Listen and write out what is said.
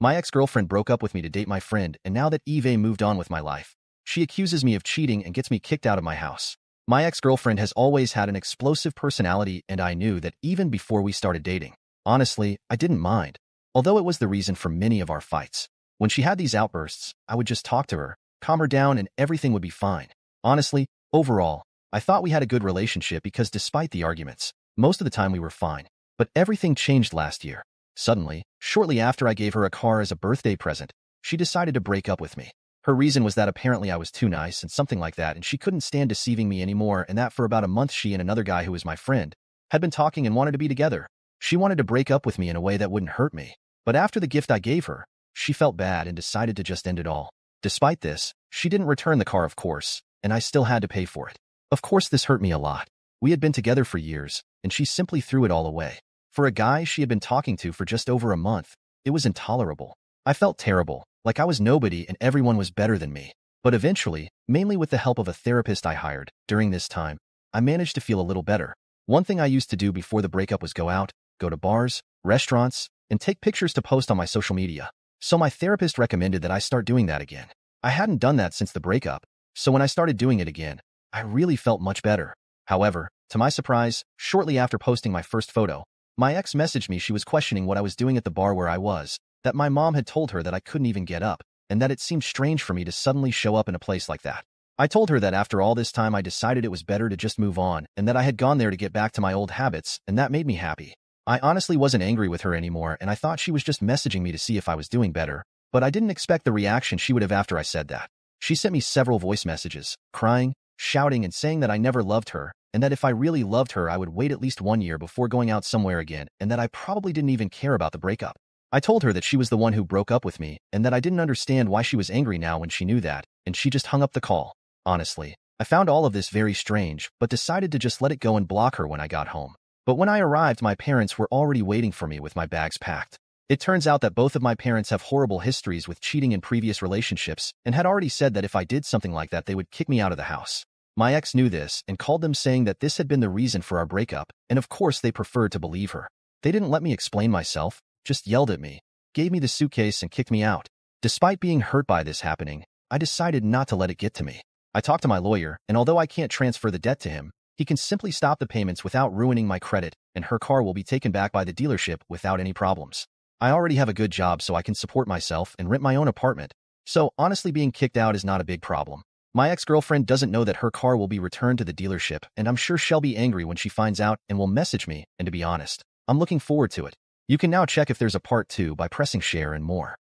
My ex-girlfriend broke up with me to date my friend, and now that Eve moved on with my life, she accuses me of cheating and gets me kicked out of my house. My ex-girlfriend has always had an explosive personality, and I knew that even before we started dating. Honestly, I didn't mind, although it was the reason for many of our fights. When she had these outbursts, I would just talk to her, calm her down, and everything would be fine. Honestly, overall, I thought we had a good relationship because despite the arguments, most of the time we were fine. But everything changed last year. Suddenly, shortly after I gave her a car as a birthday present, she decided to break up with me. Her reason was that apparently I was too nice and something like that, and she couldn't stand deceiving me anymore, and that for about a month she and another guy who was my friend had been talking and wanted to be together. She wanted to break up with me in a way that wouldn't hurt me. But after the gift I gave her, she felt bad and decided to just end it all. Despite this, she didn't return the car, of course, and I still had to pay for it. Of course, this hurt me a lot. We had been together for years, and she simply threw it all away. For a guy she had been talking to for just over a month, it was intolerable. I felt terrible, like I was nobody and everyone was better than me. But eventually, mainly with the help of a therapist I hired during this time, I managed to feel a little better. One thing I used to do before the breakup was go out, go to bars, restaurants, and take pictures to post on my social media. So my therapist recommended that I start doing that again. I hadn't done that since the breakup, so when I started doing it again, I really felt much better. However, to my surprise, shortly after posting my first photo, my ex messaged me she was questioning what I was doing at the bar where I was, that my mom had told her that I couldn't even get up, and that it seemed strange for me to suddenly show up in a place like that. I told her that after all this time I decided it was better to just move on, and that I had gone there to get back to my old habits, and that made me happy. I honestly wasn't angry with her anymore, and I thought she was just messaging me to see if I was doing better, but I didn't expect the reaction she would have after I said that. She sent me several voice messages, crying, shouting, and saying that I never loved her, and that if I really loved her I would wait at least 1 year before going out somewhere again, and that I probably didn't even care about the breakup. I told her that she was the one who broke up with me, and that I didn't understand why she was angry now when she knew that, and she just hung up the call. Honestly, I found all of this very strange, but decided to just let it go and block her when I got home. But when I arrived, my parents were already waiting for me with my bags packed. It turns out that both of my parents have horrible histories with cheating in previous relationships, and had already said that if I did something like that they would kick me out of the house. My ex knew this and called them saying that this had been the reason for our breakup, and of course they preferred to believe her. They didn't let me explain myself, just yelled at me, gave me the suitcase and kicked me out. Despite being hurt by this happening, I decided not to let it get to me. I talked to my lawyer, and although I can't transfer the debt to him, he can simply stop the payments without ruining my credit, and her car will be taken back by the dealership without any problems. I already have a good job so I can support myself and rent my own apartment. So honestly, being kicked out is not a big problem. My ex-girlfriend doesn't know that her car will be returned to the dealership, and I'm sure she'll be angry when she finds out and will message me, and to be honest, I'm looking forward to it. You can now check if there's a part 2 by pressing share and more.